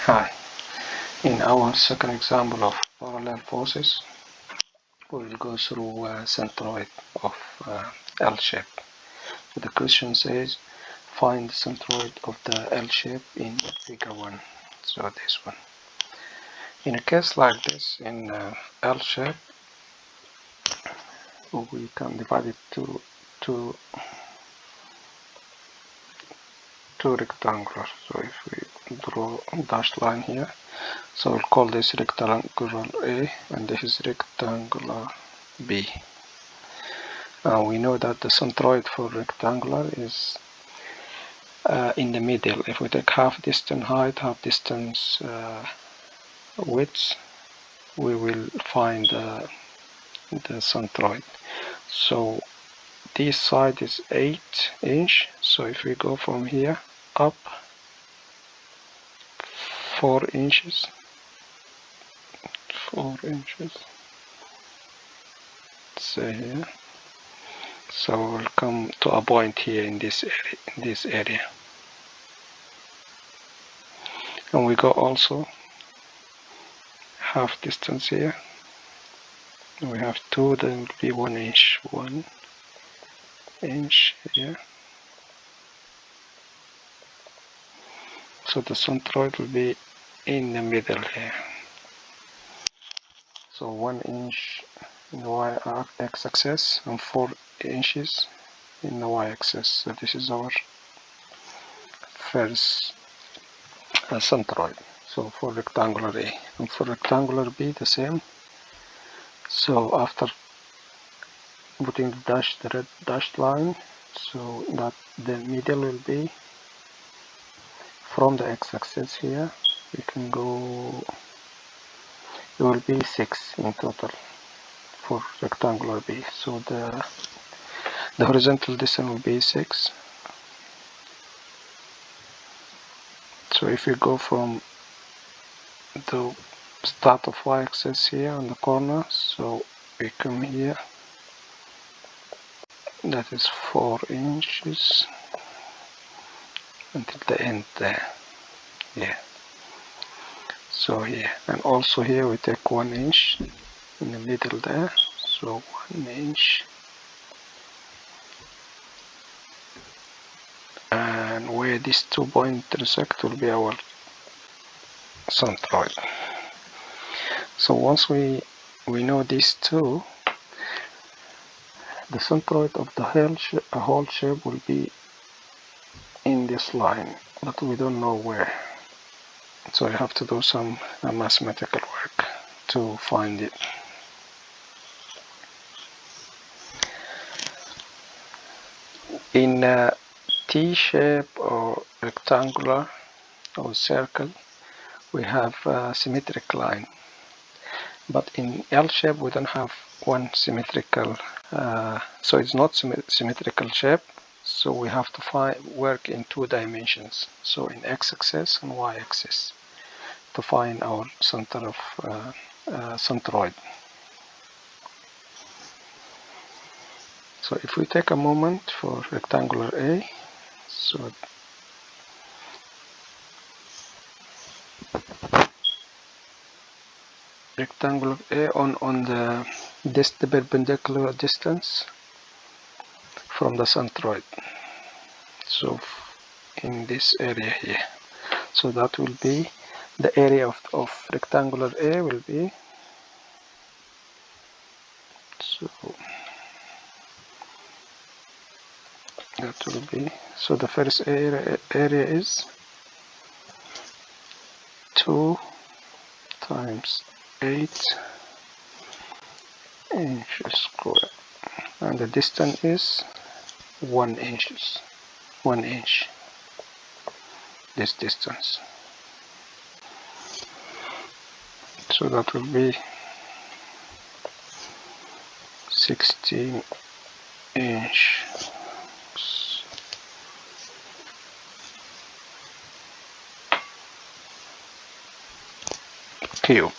Hi, in our second example of parallel forces, we will go through a centroid of L shape. The question says, find the centroid of the L shape in figure 1, so this one. In a case like this, in L shape, we can divide it to two rectangles. So if we draw a dashed line here, so we'll call this rectangular A and this is rectangular B. We know that the centroid for rectangular is in the middle. If we take half distance height, half distance width, we will find the centroid. So this side is 8 inch, so if we go from here up 4 inches, say here, so we'll come to a point here in this area, and we go also half distance here. We have 2, then will be 1 inch, 1 inch here. So the centroid will be in the middle here. So 1 inch in the y-axis and 4 inches in the y-axis. So this is our first centroid. So for rectangular A, and for rectangular B the same. So after putting the red dashed line, so that the middle will be from the x-axis here, we can go, it will be 6 in total for rectangular B. So the horizontal distance will be 6. So if we go from the start of y-axis here on the corner, so we come here, that is 4 inches until the end there. Yeah. So here, and also here we take 1 inch in the middle there, so 1 inch, and where these 2 points intersect will be our centroid. So once we know these two, the centroid of the whole shape will be in this line, but we don't know where. So I have to do some mathematical work to find it. In a T shape or rectangular or circle, we have a symmetric line. But in L shape, we don't have one symmetrical, so it's not symmetrical shape. So we have to work in 2 dimensions. So in x-axis and y-axis to find our center of centroid. So if we take a moment for rectangular A, so rectangular A on the perpendicular distance from the centroid, so in this area here, so that will be the area of rectangular A will be, so that will be, so the first area is 2 times 8 inches square, and the distance is 1 inch, this distance. So that will be 16 inch cubed.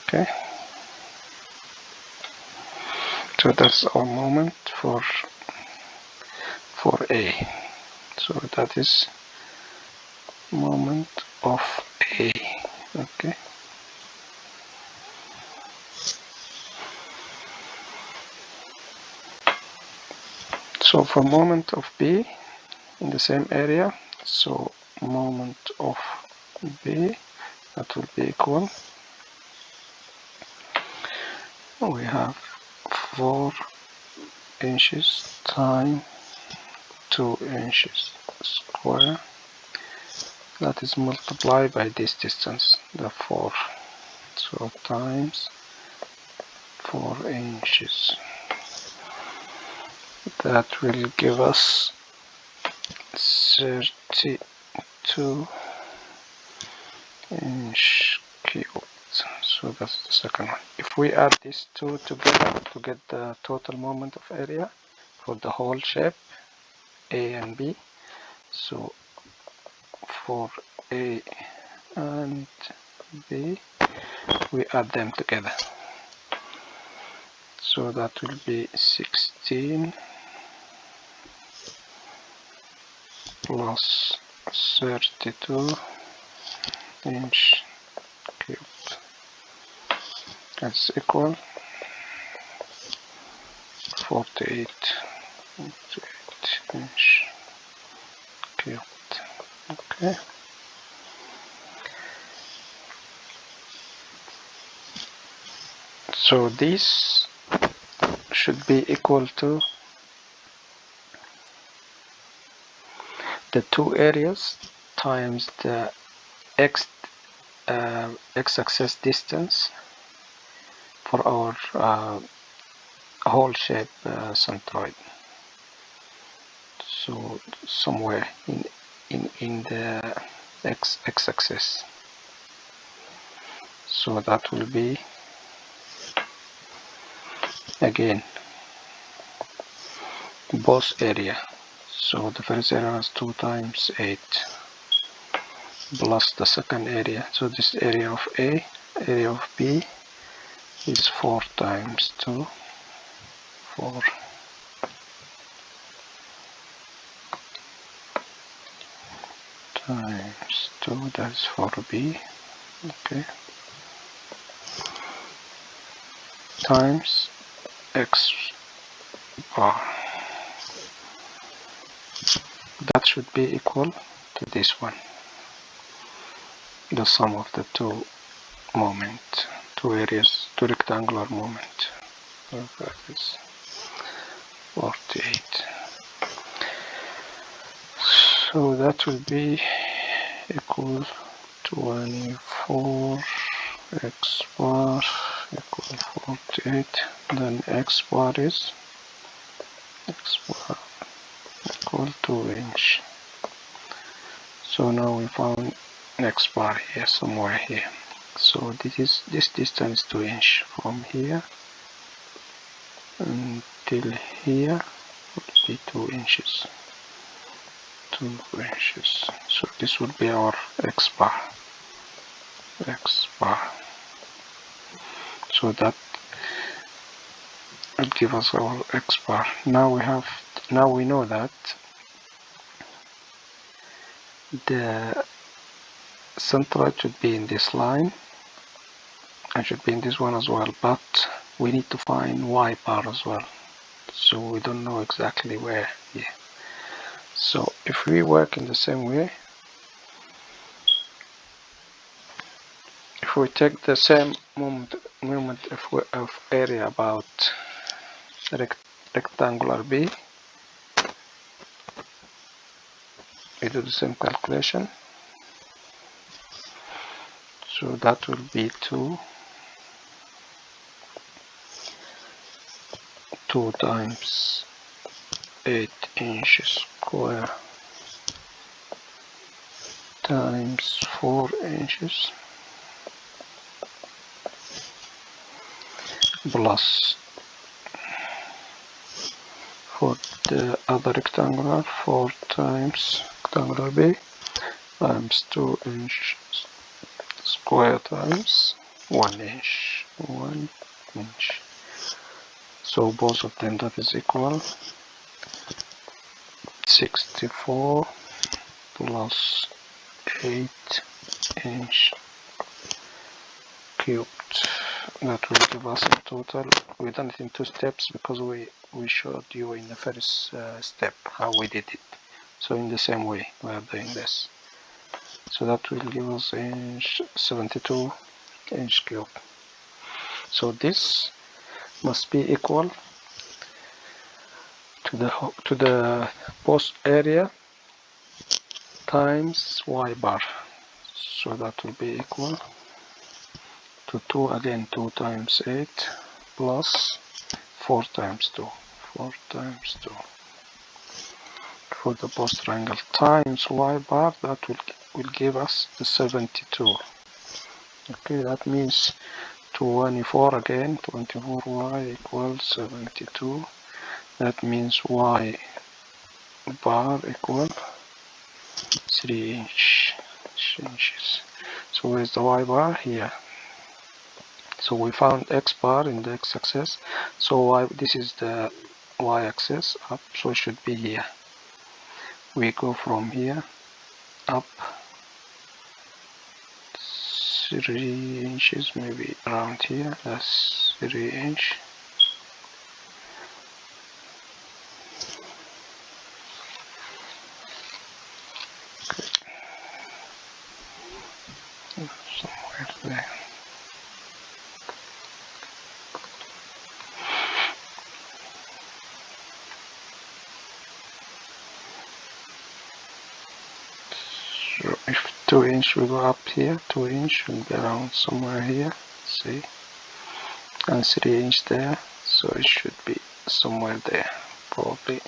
Okay, so that's our moment for for A. So that is moment of A. Okay. So for moment of B in the same area, so moment of B, that will be equal, we have 4 inches times 2 inches square, that is multiplied by this distance, the 4, so times 4 inches. That will give us 32 inch cubed. So that's the second one. If we add these two together to get the total moment of area for the whole shape A and B, so for A and B we add them together, so that will be 16 plus 32 inch cubed. That's equal 48 inch cubed. Okay. So this should be equal to the two areas times the x-axis distance for our whole shape centroid. So somewhere in the x-axis. So that will be again both area. So the first area is 2 times 8 plus the second area. So this area of A, area of B is 4 times 2, 4 times 2, that's 4B, okay, times x bar. That should be equal to this one, the sum of the two moment, two areas, two rectangular moment. So that is 48. So that will be equal 24 x bar equal 48. Then x bar is equal 2 inch. So now we found x bar here, somewhere here. So this distance 2 inch from here until here would be 2 inches. 2 inches. So this would be our x bar. So that will give us our x bar. Now we know that the centroid should be in this line and should be in this one as well, but we need to find y bar as well. So we don't know exactly where here. So if we work in the same way, if we take the same moment of area about rectangular B, we do the same calculation. So that will be 2 times 8 inches square times 4 inches plus for the other rectangular 4 times rectangular B times 2 inch square times 1 inch. So both of them, that is equal 64 plus 8 inch cubed. That will give us in total. We done it in 2 steps because we showed you in the first step how we did it. So in the same way we are doing this. So that will give us 72 inch cube. So this must be equal to the post area times y bar. So that will be equal to 2, again 2 times 8 plus 4 times 2. 4 times 2 for the post triangle times y bar. That will give us the 72. Okay, that means 24 again, 24y equals 72. That means y bar equal 3 inches. So where's the y bar? Here. So we found x bar in the x-axis. So this is the y-axis up, so it should be here. We go from here up 3 inches, maybe around here. That's 3 inch. Okay. Somewhere there. So if 2 inch we go up here, 2 inch will be around somewhere here, see, and 3 inch there, so it should be somewhere there. Probably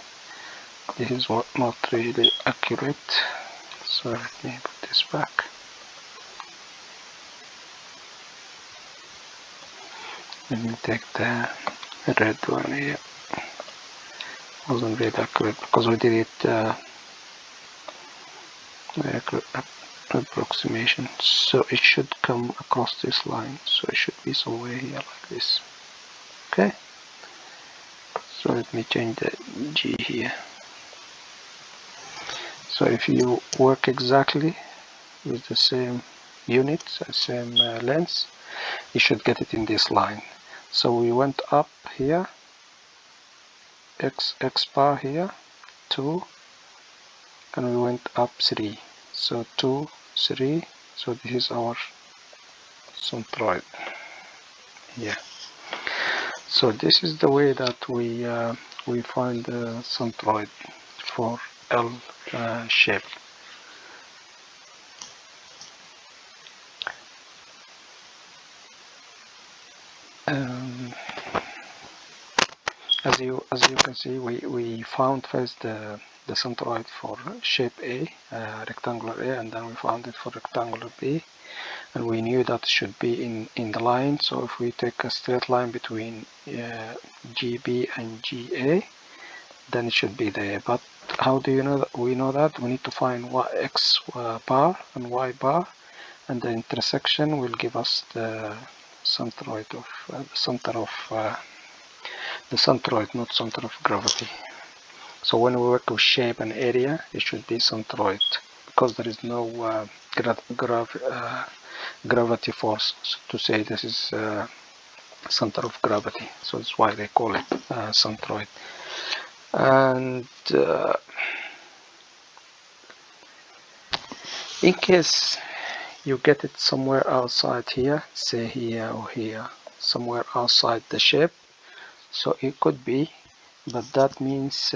this is not really accurate, so let me put this back. Let me take the red one here. Wasn't really accurate because we did it approximation, so it should come across this line, so it should be somewhere here like this. Okay, so let me change the G here. So if you work exactly with the same units, same length, you should get it in this line. So we went up here, x bar here 2, and we went up 3. So 2, 3. So this is our centroid here. So this is the way that we find the centroid for L shape. As you can see, we found first the centroid for shape A, rectangular A, and then we found it for rectangular B, and we knew that it should be in the line. So if we take a straight line between GB and GA, then it should be there. But how do you know that? We know that we need to find x bar and y bar, and the intersection will give us the centroid of the centroid, not center of gravity. So when we work with shape and area, it should be centroid because there is no gravity force to say this is center of gravity. So that's why they call it centroid. And in case you get it somewhere outside here, say here or here, somewhere outside the shape, so it could be, but that means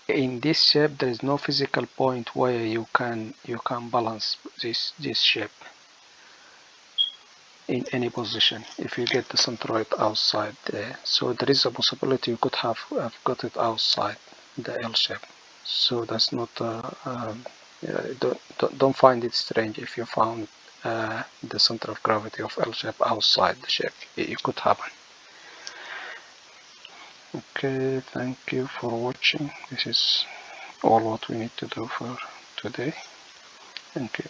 in this shape there is no physical point where you can balance this shape in any position if you get the centroid outside there. So there is a possibility you could have got it outside the L shape. So that's not don't find it strange if you found the center of gravity of L shape outside the shape. It could happen. Okay, thank you for watching. This is all what we need to do for today. Thank you.